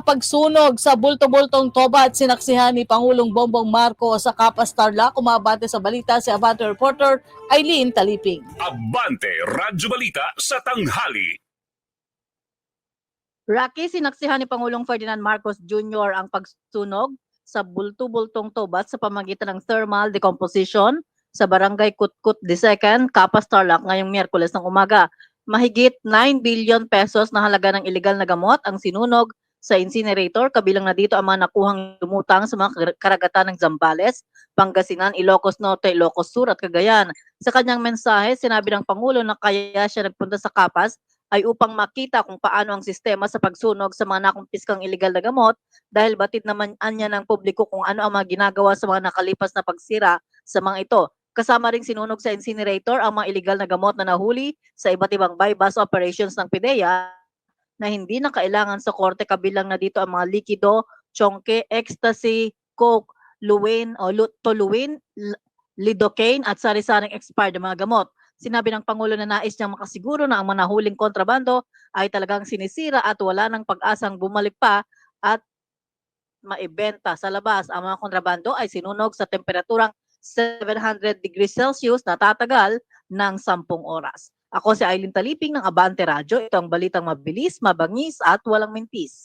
pagsunog sa bulto-bultong toba at sinaksihan ni Pangulong Bongbong Marcos sa Kapas Tarlac. Kumabante sa balita si Abante reporter Eileen Taliping. Abante Radyo Balita sa tanghali. Rocky, sinaksihan ni Pangulong Ferdinand Marcos Jr. ang pagsunog sa bulto-bultong tobat sa pamagitan ng thermal decomposition sa Barangay Kutkut II, Kapas Tarlac ngayong Miyerkules ng umaga. Mahigit 9 billion pesos na halaga ng iligal na gamot ang sinunog sa incinerator, kabilang na dito ang mga nakuhang lumutang sa mga karagatan ng Zambales, Pangasinan, Ilocos Norte, Ilocos Sur at Cagayan. Sa kanyang mensahe, sinabi ng Pangulo na kaya siya nagpunta sa Kapas ay upang makita kung paano ang sistema sa pagsunog sa mga nakumpiskang iligal na gamot dahil batid naman niya ng publiko kung ano ang mga ginagawa sa mga nakalipas na pagsira sa mga ito. Kasama ring sinunog sa incinerator ang mga iligal na gamot na nahuli sa iba't ibang buy-bust operations ng PIDEA na hindi na kailangan sa korte, kabilang na dito ang mga likido, chonke, ecstasy, coke, toluene, lidocaine at sari-saring expired na mga gamot. Sinabi ng Pangulo na nais niyang makasiguro na ang mga nahuling kontrabando ay talagang sinisira at wala ng pag-asang bumalik pa at maibenta sa labas. Ang mga kontrabando ay sinunog sa temperaturang 700 degrees Celsius na tatagal ng 10 oras. Ako si Eileen Taliping ng Abante Radyo. Ito ang balitang mabilis, mabangis at walang mintis.